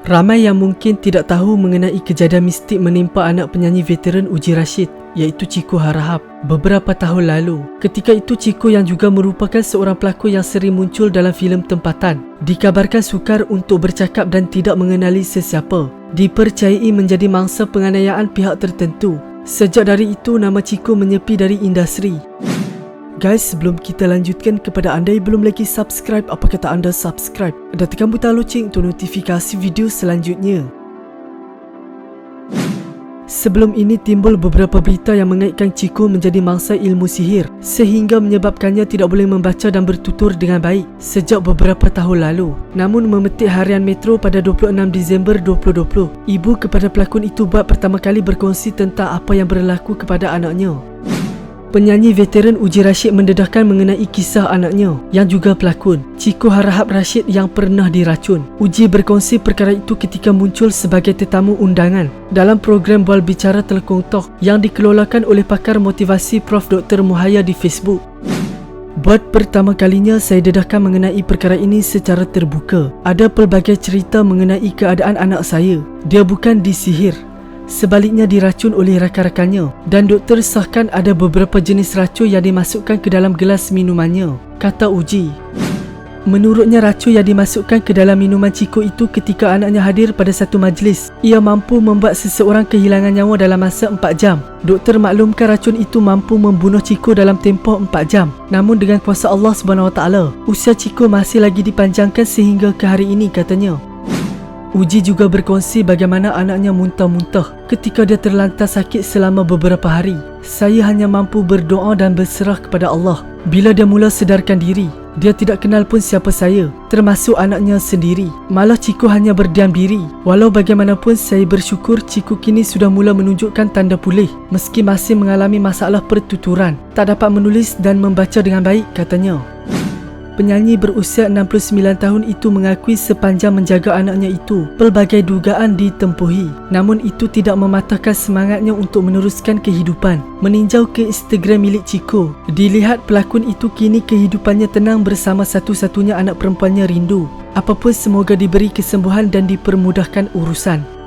Ramai yang mungkin tidak tahu mengenai kejadian mistik menimpa anak penyanyi veteran Uji Rashid, iaitu Chico Harahap, beberapa tahun lalu. Ketika itu Chico yang juga merupakan seorang pelakon yang sering muncul dalam filem tempatan, dikabarkan sukar untuk bercakap dan tidak mengenali sesiapa. Dipercayai menjadi mangsa penganiayaan pihak tertentu. Sejak dari itu nama Chico menyepi dari industri. Guys, sebelum kita lanjutkan, kepada anda yang belum lagi subscribe, apa kata anda subscribe dan tekan butang loceng untuk notifikasi video selanjutnya. Sebelum ini timbul beberapa berita yang mengaitkan Chico menjadi mangsa ilmu sihir sehingga menyebabkannya tidak boleh membaca dan bertutur dengan baik sejak beberapa tahun lalu. Namun memetik harian Metro pada 26 Disember 2020, ibu kepada pelakon itu buat pertama kali berkongsi tentang apa yang berlaku kepada anaknya. Penyanyi veteran Uji Rashid mendedahkan mengenai kisah anaknya yang juga pelakon, Chico Harahap Rashid, yang pernah diracun. Uji berkongsi perkara itu ketika muncul sebagai tetamu undangan dalam program Bual Bicara Telekong Talk yang dikelolakan oleh pakar motivasi Prof. Dr. Muhaya di Facebook. Buat pertama kalinya saya dedahkan mengenai perkara ini secara terbuka. Ada pelbagai cerita mengenai keadaan anak saya. Dia bukan disihir, sebaliknya diracun oleh rakan-rakannya, dan doktor sahkan ada beberapa jenis racun yang dimasukkan ke dalam gelas minumannya, kata Uji. Menurutnya racun yang dimasukkan ke dalam minuman Chico itu ketika anaknya hadir pada satu majlis, ia mampu membuat seseorang kehilangan nyawa dalam masa 4 jam. Doktor maklumkan racun itu mampu membunuh Chico dalam tempoh 4 jam. Namun dengan kuasa Allah SWT, usia Chico masih lagi dipanjangkan sehingga ke hari ini, katanya. Uji juga berkongsi bagaimana anaknya muntah-muntah ketika dia terlantar sakit selama beberapa hari. Saya hanya mampu berdoa dan berserah kepada Allah. Bila dia mula sedarkan diri, dia tidak kenal pun siapa saya, termasuk anaknya sendiri. Malah Chico hanya berdiam diri. Walau bagaimanapun saya bersyukur Chico kini sudah mula menunjukkan tanda pulih meski masih mengalami masalah pertuturan. Tak dapat menulis dan membaca dengan baik, katanya. Penyanyi berusia 69 tahun itu mengakui sepanjang menjaga anaknya itu, pelbagai dugaan ditempuhi. Namun itu tidak mematahkan semangatnya untuk meneruskan kehidupan. Meninjau ke Instagram milik Chico, dilihat pelakon itu kini kehidupannya tenang bersama satu-satunya anak perempuannya Rindu. Apapun semoga diberi kesembuhan dan dipermudahkan urusan.